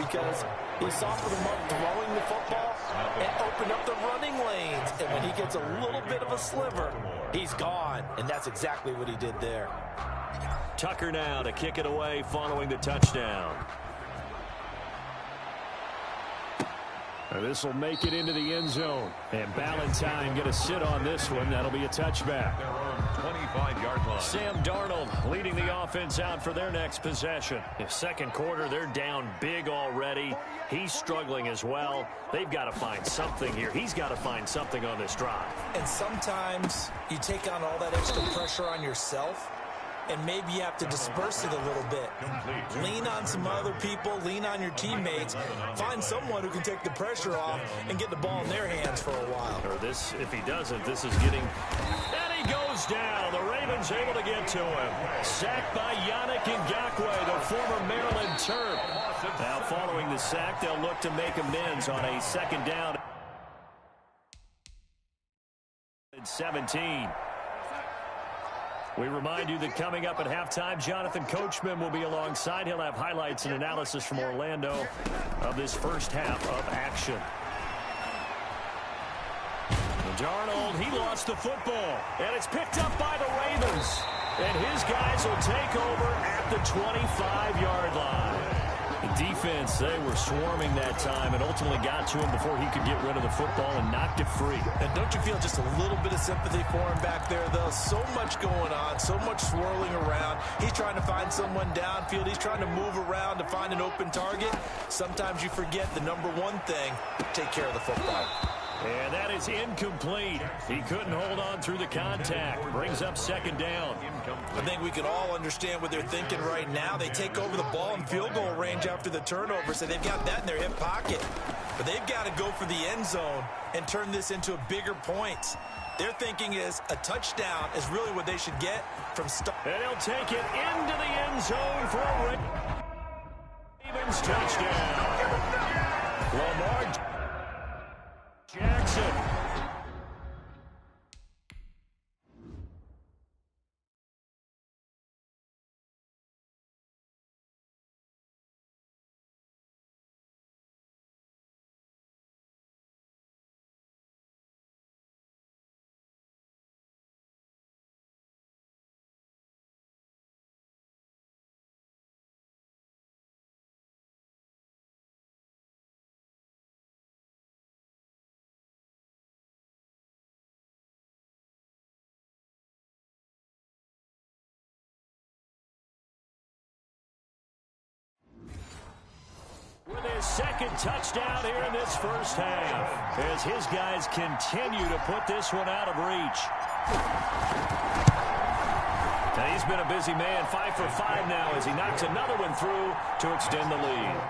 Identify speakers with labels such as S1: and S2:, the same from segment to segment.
S1: because he softened him up throwing the football and opened up the running lanes. And when he gets a little bit of a sliver, he's gone. And that's exactly what he did there.
S2: Tucker now to kick it away following the touchdown. This will make it into the end zone. And Ballantyne going to sit on this one. That'll be a touchback.
S3: They're on 25-yard line.
S2: Sam Darnold leading the offense out for their next possession. In second quarter, they're down big already. He's struggling as well. They've got to find something here. He's got to find something on this drive.
S1: And sometimes you take on all that extra pressure on yourself, and maybe you have to disperse it a little bit. Lean on some other people, lean on your teammates, find someone who can take the pressure off and get the ball in their hands for a while.
S2: Or this, if he doesn't, this is getting... And he goes down. The Ravens able to get to him. Sacked by Yannick Ngakoue, the former Maryland Terp. Now following the sack, they'll look to make amends on a second down. 17. We remind you that coming up at halftime, Jonathan Coachman will be alongside. He'll have highlights and analysis from Orlando of this first half of action. Darnold, he lost the football, and it's picked up by the Ravens. And his guys will take over at the 25-yard line. The defense, they were swarming that time and ultimately got to him before he could get rid of the football and knocked it free.
S1: And don't you feel just a little bit of sympathy for him back there, though? So much going on, so much swirling around. He's trying to find someone downfield. He's trying to move around to find an open target. Sometimes you forget the number one thing, take care of the football.
S2: And that is incomplete. He couldn't hold on through the contact. Brings up second down.
S1: I think we can all understand what they're thinking right now. They take over the ball in field goal range after the turnover, so they've got that in their hip pocket. But they've got to go for the end zone and turn this into a bigger point. Their thinking is a touchdown is really what they should get from start.
S2: And he'll take it into the end zone for a Ravens touchdown. Lamar Jackson. With his second touchdown here in this first half, as his guys continue to put this one out of reach. Now he's been a busy man, 5 for 5 now as he knocks another one through to extend the lead.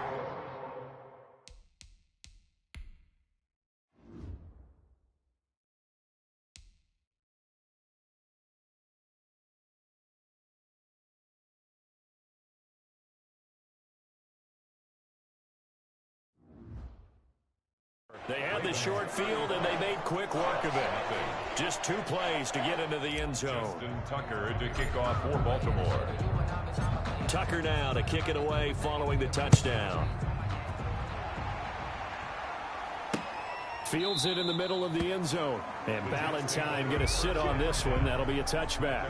S2: They had the short field, and they made quick work of it. Just 2 plays to get into the end zone.
S3: Justin Tucker to kick off for Baltimore.
S2: Tucker now to kick it away following the touchdown. Fields it in the middle of the end zone. And Ballantyne going to sit on this one. That'll be a touchback.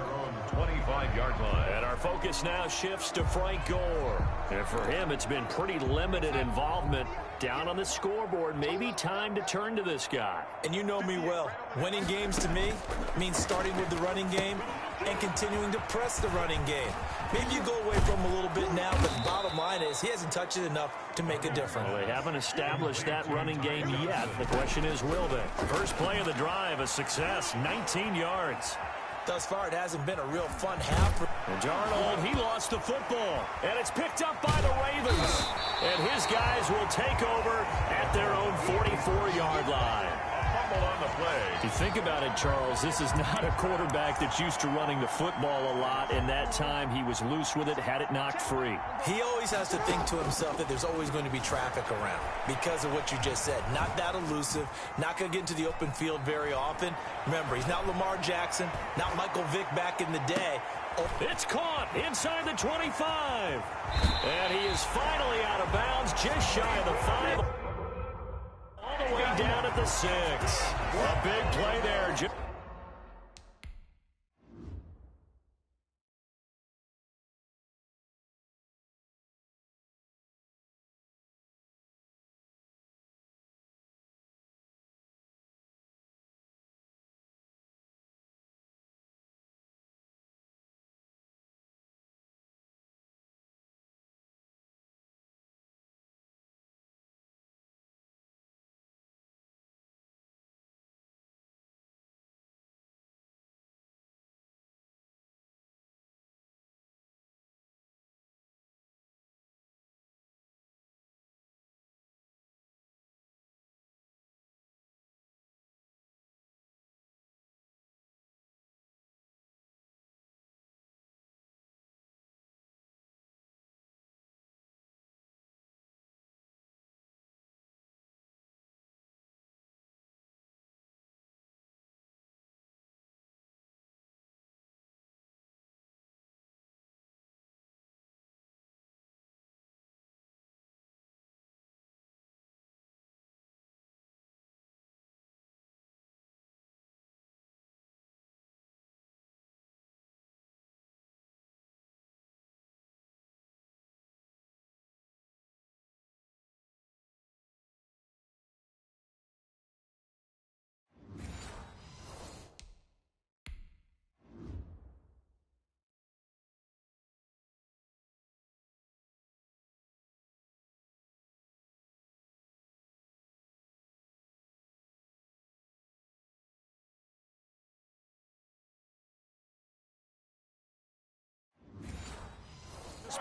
S3: 25-yard line.
S2: And our focus now shifts to Frank Gore. And for him, it's been pretty limited involvement down on the scoreboard. Maybe time to turn to this guy.
S1: And you know me well. Winning games to me means starting with the running game and continuing to press the running game. Maybe you go away from him a little bit now, but the bottom line is he hasn't touched it enough to make a difference.
S2: Well, they haven't established that running game yet. The question is, will they? First play of the drive, a success, 19 yards.
S1: Thus far, it hasn't been a real fun half.
S2: And Darnold, he lost the football, and it's picked up by the Ravens. And his guys will take over at their own 44-yard line.
S3: Fumble on the play.
S2: If you think about it, Charles, this is not a quarterback that's used to running the football a lot. In that time, he was loose with it, had it knocked free.
S1: He always has to think to himself that there's always going to be traffic around because of what you just said. Not that elusive, not going to get into the open field very often. Remember, he's not Lamar Jackson, not Michael Vick back in the day.
S2: It's caught inside the 25. And he is finally out of bounds, just shy of the 5. All the way down at the 6. A big play there.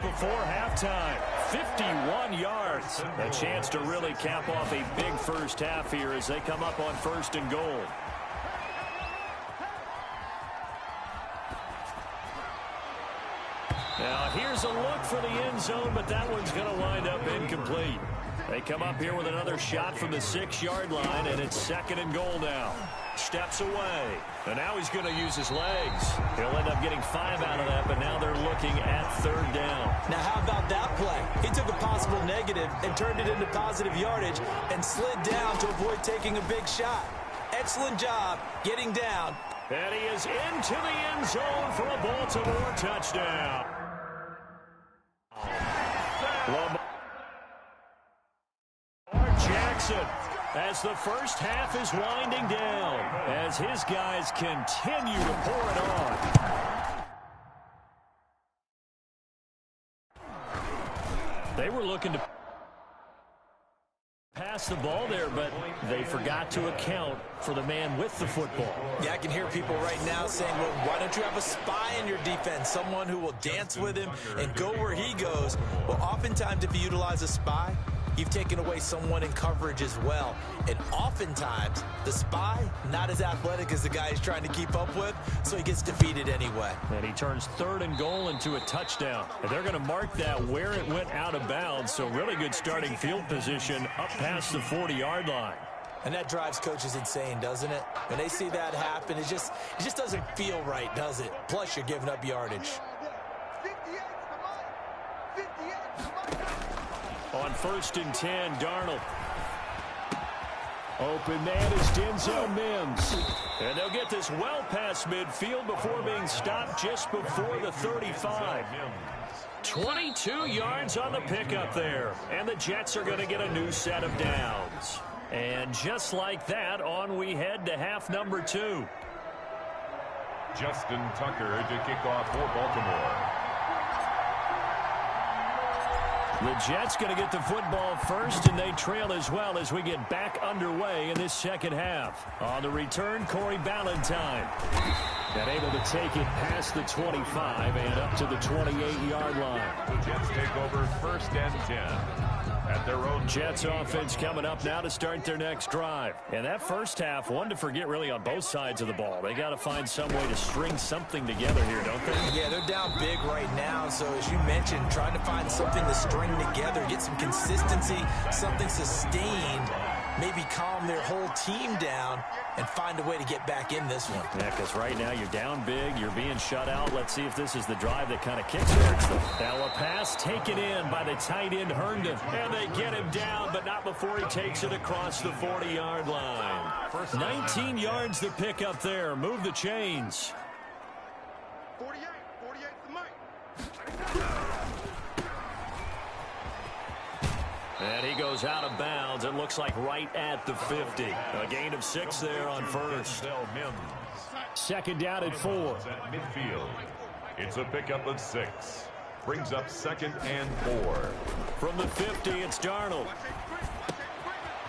S2: Before halftime, 51 yards. A chance to really cap off a big first half here as they come up on 1st and goal. Now here's a look for the end zone, but that one's going to wind up incomplete. They come up here with another shot from the 6-yard line, and it's 2nd and goal now. Steps away, and now he's going to use his legs. He'll end up getting 5 out of that, but now they're looking at 3rd down.
S1: Now how about that play? He took a possible negative and turned it into positive yardage and slid down to avoid taking a big shot. Excellent job getting down.
S2: And he is into the end zone for a Baltimore touchdown. Lamar Jackson, as the first half is winding down, as his guys continue to pour it on. They were looking to pass the ball there, but they forgot to account for the man with the football.
S1: Yeah, I can hear people right now saying, well, why don't you have a spy in your defense, someone who will dance with him and go where he goes? Well, oftentimes if you utilize a spy, you've taken away someone in coverage as well. And oftentimes, the spy, not as athletic as the guy he's trying to keep up with, so he gets defeated anyway.
S2: And he turns 3rd and goal into a touchdown. And they're going to mark that where it went out of bounds, so really good starting field position up past the 40-yard line.
S1: And that drives coaches insane, doesn't it? When they see that happen, it just doesn't feel right, does it? Plus, you're giving up yardage.
S2: On 1st and 10, Darnold. Open man is Denzel Mims. And they'll get this well past midfield before being stopped just before the 35. 22 yards on the pickup there. And the Jets are going to get a new set of downs. And just like that, on we head to half number 2.
S3: Justin Tucker to kick off for Baltimore.
S2: The Jets going to get the football first, and they trail as well as we get back underway in this second half. On the return, Corey Ballantyne. And able to take it past the 25 and up to the 28-yard line.
S3: The Jets take over 1st and 10 at their own
S2: Jets offense coming up now to start their next drive. And that first half, one to forget really on both sides of the ball. They got to find some way to string something together here, don't they?
S1: Yeah, they're down big right now. So as you mentioned, trying to find something to string together, get some consistency, something sustained, maybe calm their whole team down and find a way to get back in this one.
S2: Yeah, because right now you're down big, you're being shut out. Let's see if this is the drive that kind of kickstarts them. Now a pass taken in by the tight end Herndon. And they get him down, but not before he takes it across the 40-yard line. 19 yards to pick up there. Move the chains.
S4: 48 to Mike.
S2: And he goes out of bounds. It looks like right at the 50. A gain of 6 there on first. Second down at 4.
S3: At midfield. It's a pickup of 6. Brings up 2nd and 4.
S2: From the 50, it's Darnold.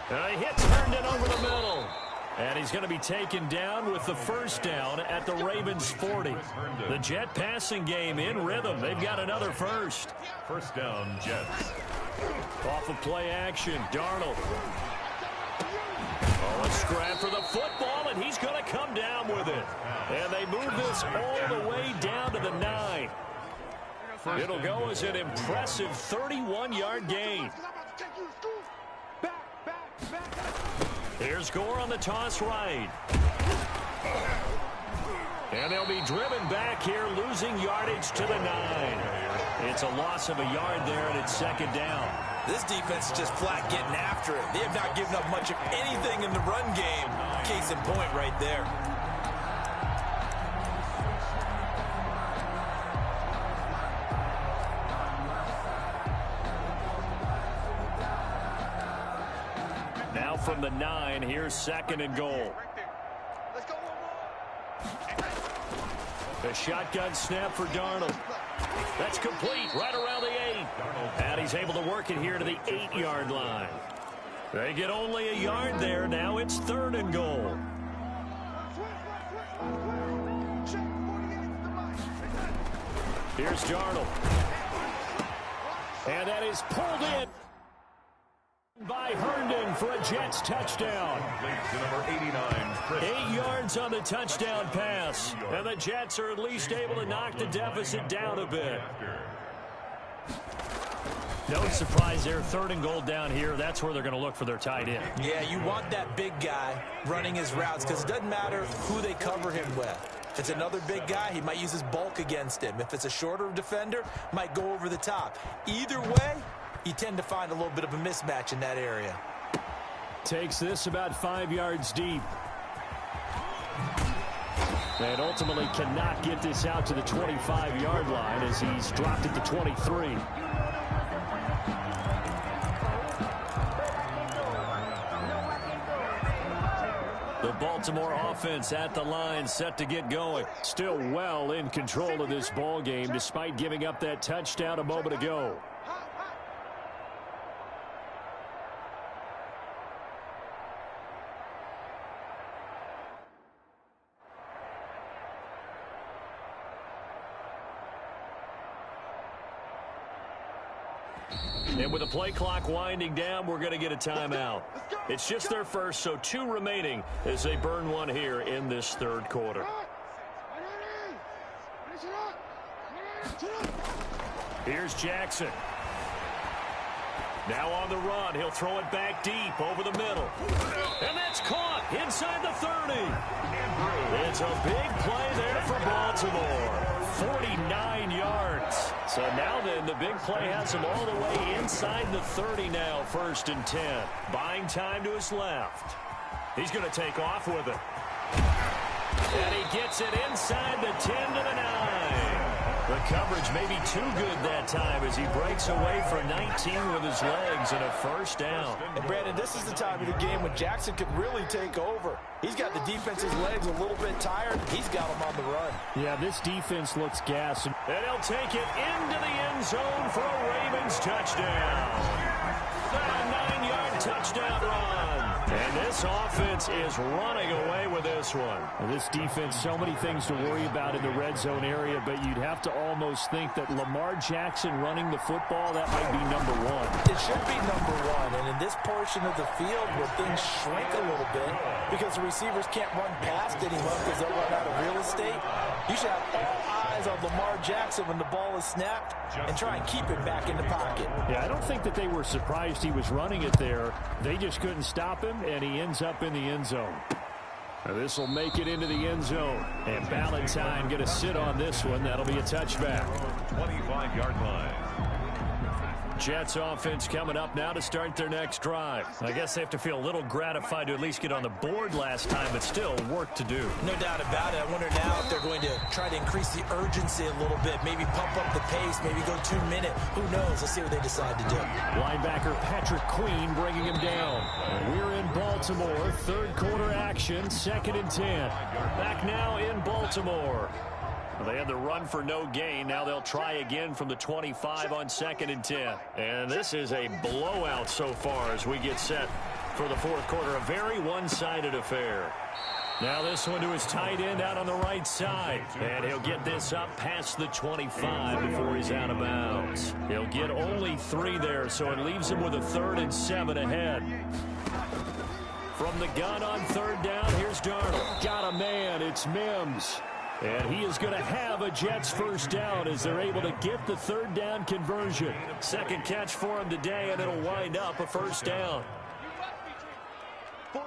S2: He hits Herndon over the middle. And he's going to be taken down with the first down at the Ravens 40. The Jet passing game in rhythm. They've got another first.
S3: First down, Jets.
S2: Off of play action, Darnold. Oh, a scrap for the football, and he's going to come down with it. And they move this all the way down to the 9. It'll go as an impressive 31-yard gain. Here's Gore on the toss right. And they'll be driven back here, losing yardage to the 9. It's a loss of a yard there, and it's second down.
S1: This defense is just flat getting after it. They have not given up much of anything in the run game. Case in point right there.
S2: Now from the 9, here's 2nd and goal.
S4: Let's go one more.
S2: The shotgun snap for Darnold. That's complete right around the 8. And he's able to work it here to the 8-yard line. They get only a yard there. Now it's 3rd and goal. Here's Darnold. And that is pulled in by Herndon for a Jets touchdown.
S3: To number 89.
S2: 8 yards on the touchdown pass. And the Jets are at least able to knock the deficit down a bit. No surprise there. 3rd and goal down here. That's where they're going to look for their tight end.
S1: Yeah, you want that big guy running his routes because it doesn't matter who they cover him with. If it's another big guy, he might use his bulk against him. If it's a shorter defender, might go over the top. Either way, you tend to find a little bit of a mismatch in that area.
S2: Takes this about 5 yards deep. And ultimately cannot get this out to the 25-yard line as he's dropped it to 23. The Baltimore offense at the line, set to get going. Still well in control of this ball game despite giving up that touchdown a moment ago. And with the play clock winding down, we're going to get a timeout. It's just their first, so 2 remaining as they burn one here in this 3rd quarter. Here's Jackson. Now on the run, he'll throw it back deep over the middle. And that's caught inside the 30. It's a big play there for Baltimore. 49 yards. So now then, the big play has him all the way inside the 30 now, 1st and 10. Buying time to his left. He's going to take off with it. And he gets it inside the 10 to the 9. The coverage may be too good that time as he breaks away for 19 with his legs and a first down.
S1: And Brandon, this is the time of the game when Jackson could really take over. He's got the defense's legs a little bit tired. He's got them on the run.
S2: Yeah, this defense looks gassed. And he'll take it into the end zone for a Ravens touchdown. A 9-yard touchdown run. And this offense is running away with this one. And this defense, so many things to worry about in the red zone area, but you'd have to almost think that Lamar Jackson running the football, that might be number 1.
S1: It should be number 1. And in in this portion of the field where things shrink a little bit because the receivers can't run past anyone because they'll run out of real estate. You should have all eyes on Lamar Jackson when the ball is snapped and try and keep it back in the pocket.
S2: Yeah, I don't think that they were surprised he was running it there. They just couldn't stop him, and he ends up in the end zone. This will make it into the end zone. And Valentine going to sit on this one. That'll be a touchback.
S3: 25-yard line.
S2: Jets offense coming up now to start their next drive. I guess they have to feel a little gratified to at least get on the board last time, but still work to do.
S1: No doubt about it. I wonder now if they're going to try to increase the urgency a little bit, maybe pump up the pace, maybe go 2 minute. Who knows? Let's see what they decide to do.
S2: Linebacker Patrick Queen bringing him down. We're in Baltimore. Third quarter action, 2nd and 10. Back now in Baltimore. They had the run for no gain. Now they'll try again from the 25 on 2nd and 10. And this is a blowout so far as we get set for the fourth quarter. A very one-sided affair. Now this one to his tight end out on the right side. And he'll get this up past the 25 before he's out of bounds. He'll get only 3 there, so it leaves him with a 3rd and 7 ahead. From the gun on 3rd down, here's Darnold. Got a man, it's Mims. And he is going to have a Jets first down as they're able to get the 3rd down conversion. Second catch for him today, and it'll wind up a first down.
S4: 48,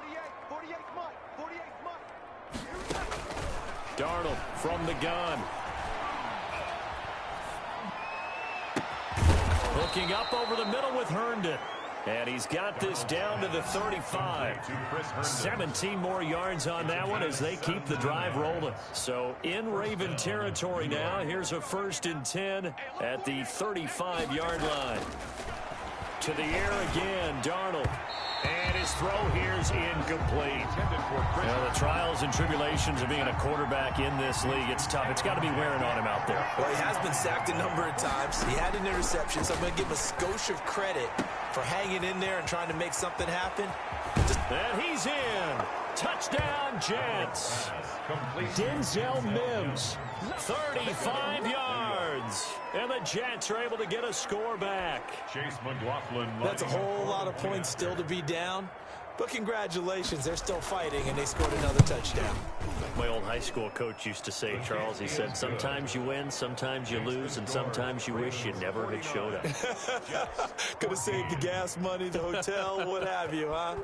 S2: Darnold from the gun. Hooking up over the middle with Herndon. And he's got this down to the 35. 17 more yards on that one as they keep the drive rolling. So in Raven territory now. Here's a 1st and 10 at the 35-yard line. To the air again, Darnold. And his throw here's incomplete. The trials and tribulations of being a quarterback in this league, it's tough. It's got to be wearing on him out there.
S1: Well, he has been sacked a number of times. He had an interception, so I'm going to give him a skosh of credit for hanging in there and trying to make something happen.
S2: And he's in. Touchdown, Jets. Denzel Mims, 35 yards. And the Jets are able to get a score back.
S3: Chase McLaughlin.
S1: That's a whole lot of points still to be down. But congratulations, they're still fighting, and they scored another touchdown.
S2: My old high school coach used to say, Charles, he said, sometimes you win, sometimes you lose, and sometimes you wish you never had showed up.
S1: Could have saved the gas money, the hotel, what have you, huh?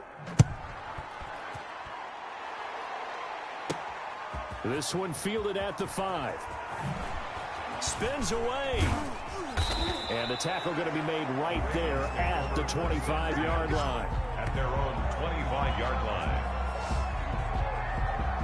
S2: This one fielded at the 5. Spins away. And the tackle going to be made right there at the 25-yard line.
S3: At their own 25-yard line.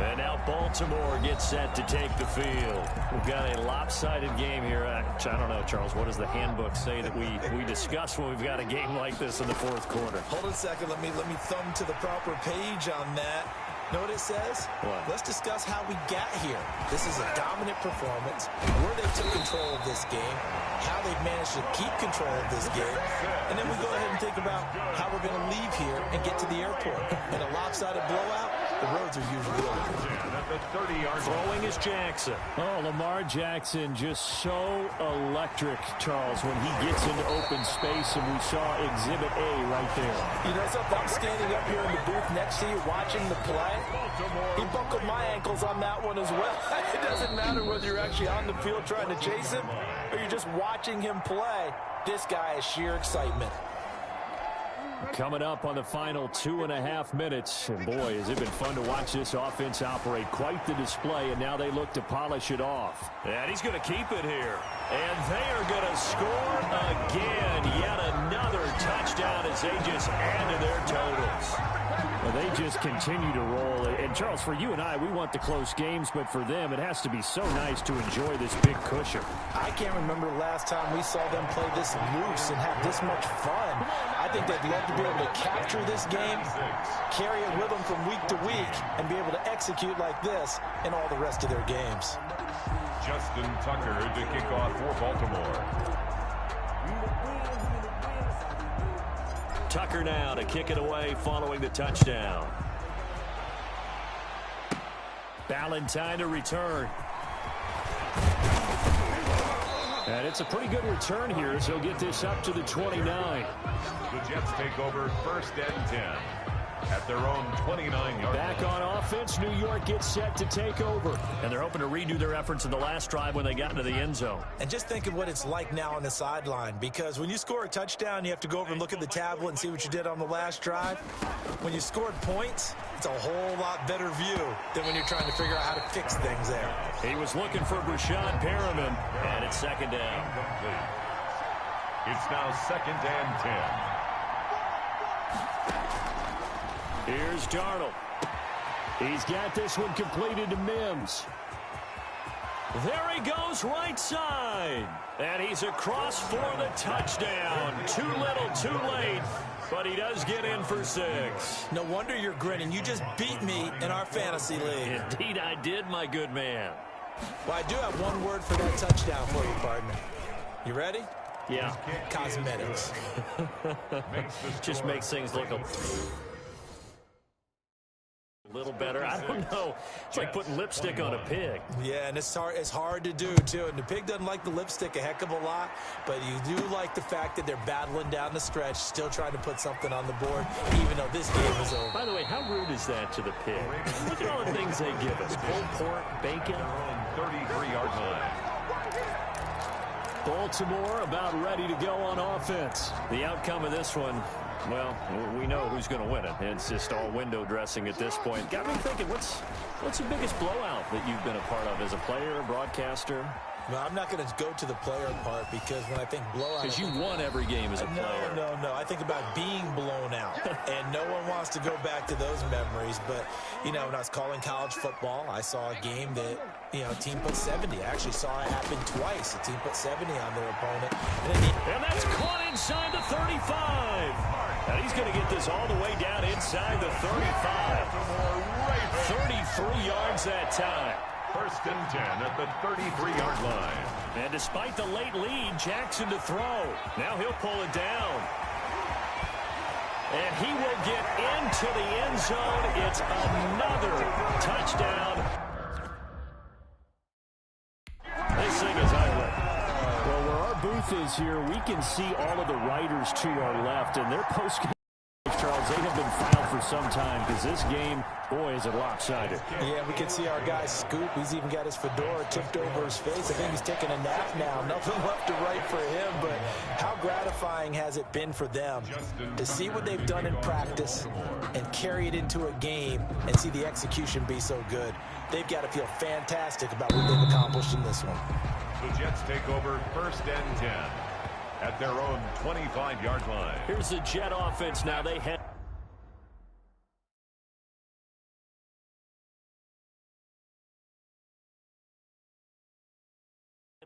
S2: And now Baltimore gets set to take the field. We've got a lopsided game here. I don't know, Charles, what does the handbook say that we discuss when we've got a game like this in the fourth quarter?
S1: Hold on a second. Let me thumb to the proper page on that. Know what it says?
S2: What?
S1: Let's discuss how we got here. This is a dominant performance, where they took control of this game, how they've managed to keep control of this game, and then we go ahead and think about how we're going to leave here and get to the airport. In a lopsided blowout, the roads are usually open.
S2: Throwing is Jackson. Oh, Lamar Jackson just so electric, Charles, when he gets into open space, and we saw Exhibit A right there.
S1: You know something? I'm standing up here in the booth next to you watching the play. He buckled my ankles on that one as well. It doesn't matter whether you're actually on the field trying to chase him or you're just watching him play. This guy is sheer excitement.
S2: Coming up on the final 2.5 minutes. And boy, has it been fun to watch this offense operate. Quite the display, and now they look to polish it off. And he's going to keep it here. And they are going to score again. Yet another touchdown as they just add to their totals. Well, they just continue to roll. And, Charles, for you and I, we want the close games, but for them, it has to be so nice to enjoy this big cushion.
S1: I can't remember the last time we saw them play this loose and have this much fun. I think they'd love to be able to capture this game, carry it with them from week to week, and be able to execute like this in all the rest of their games.
S3: Justin Tucker to kick off for Baltimore.
S2: Tucker now to kick it away following the touchdown. Valentine to return. And it's a pretty good return here, so he'll get this up to the 29.
S3: The Jets take over 1st and 10 at their own 29-yard.
S2: Back on offense, New York gets set to take over. And they're hoping to redo their efforts in the last drive when they got into the end zone.
S1: And just think of what it's like now on the sideline, because when you score a touchdown, you have to go over and look at the tablet and see what you did on the last drive. When you scored points, it's a whole lot better view than when you're trying to figure out how to fix things there.
S2: He was looking for Brashad Perriman, and it's 2nd down.
S3: It's now 2nd and 10.
S2: Here's Darnold. He's got this one completed to Mims. There he goes right side. And he's across for the touchdown. Too little, too late. But he does get in for 6.
S1: No wonder you're grinning. You just beat me in our fantasy league.
S2: Indeed I did, my good man.
S1: Well, I do have one word for that touchdown for you, partner. You ready?
S2: Yeah.
S1: Cosmetics.
S2: Just makes things look a little better. I don't know. It's like putting lipstick on a pig.
S1: Yeah, and it's hard to do, too. And the pig doesn't like the lipstick a heck of a lot, but you do like the fact that they're battling down the stretch, still trying to put something on the board, even though this game is over.
S2: By the way, how rude is that to the pig? Look at all the things they give us. Pulled pork, bacon.
S3: 33-yard line.
S2: Baltimore about ready to go on offense. The outcome of this one, well, we know who's going to win it. It's just all window dressing at this point. Got me thinking, what's the biggest blowout that you've been a part of as a player, a broadcaster?
S1: Well, I'm not going to go to the player part, because when I think blowout...
S2: Because you won every game as a player.
S1: No. I think about being blown out, and no one wants to go back to those memories. But, when I was calling college football, I saw a game that, a team put 70. I actually saw it happen twice. A team put 70 on their opponent.
S2: And that's caught inside the 35. And he's going to get this all the way down inside the 35. 33 yards that time.
S3: 1st and 10 at the 33-yard line.
S2: And despite the late lead, Jackson to throw. Now he'll pull it down. And he will get into the end zone. It's another touchdown. This thing is ugly. Well, where our booth is here, we can see all of the riders to our left, and their post-game, Charles, they have been filed for some time, because this game, boy, is it lopsided.
S1: Yeah, we can see our guy Scoop. He's even got his fedora tipped over his face. I think he's taking a nap now. Nothing left to write for him, but how gratifying has it been for them to see what they've done in practice and carry it into a game and see the execution be so good. They've got to feel fantastic about what they've accomplished in this one.
S3: The Jets take over 1st and 10 at their own 25-yard line.
S2: Here's the Jet offense now. They head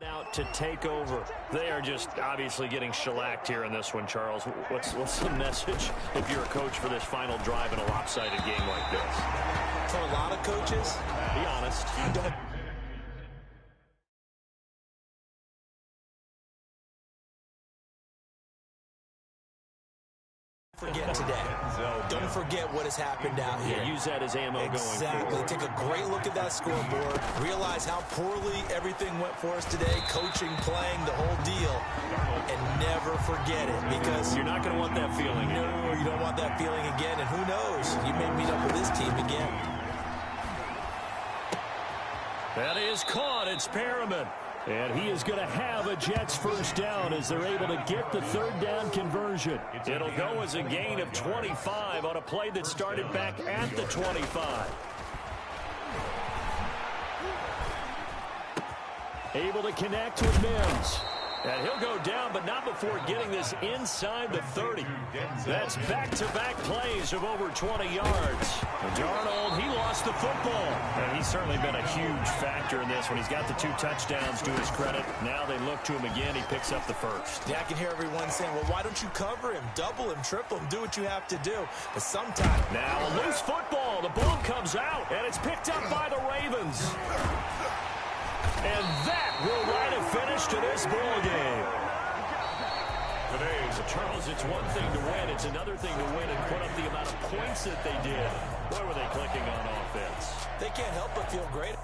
S2: out to take over. They are just obviously getting shellacked here in this one, Charles. What's the message if you're a coach for this final drive in a lopsided game like this?
S1: For a lot of coaches,
S2: be honest.
S1: Don't forget today. Don't forget what has happened out here.
S2: Yeah, use that as ammo going forward.
S1: Exactly. Take a great look at that scoreboard. Realize how poorly everything went for us today. Coaching, playing, the whole deal. And never forget it, because
S2: you're not going to want that feeling.
S1: No, you don't want that feeling again. And who knows? You may meet up with this team again.
S2: That is caught. It's Perriman. And he is going to have a Jets first down as they're able to get the 3rd down conversion. It'll go as a gain of 25 on a play that started back at the 25. Able to connect with Mims. And he'll go down, but not before getting this inside the 30. That's back-to-back plays of over 20 yards. Darnold, he lost the football. And he's certainly been a huge factor in this one. He's got the 2 touchdowns to his credit. Now they look to him again. He picks up the first.
S1: Yeah, I can hear everyone saying, well, why don't you cover him, double him, triple him, do what you have to do. But sometimes...
S2: Now a loose football. The ball comes out, and it's picked up by the Ravens. And that will write a finish to this ball game. Today, Charles, it's one thing to win. It's another thing to win and put up the amount of points that they did. Boy, were they clicking on offense.
S1: They can't help but feel great.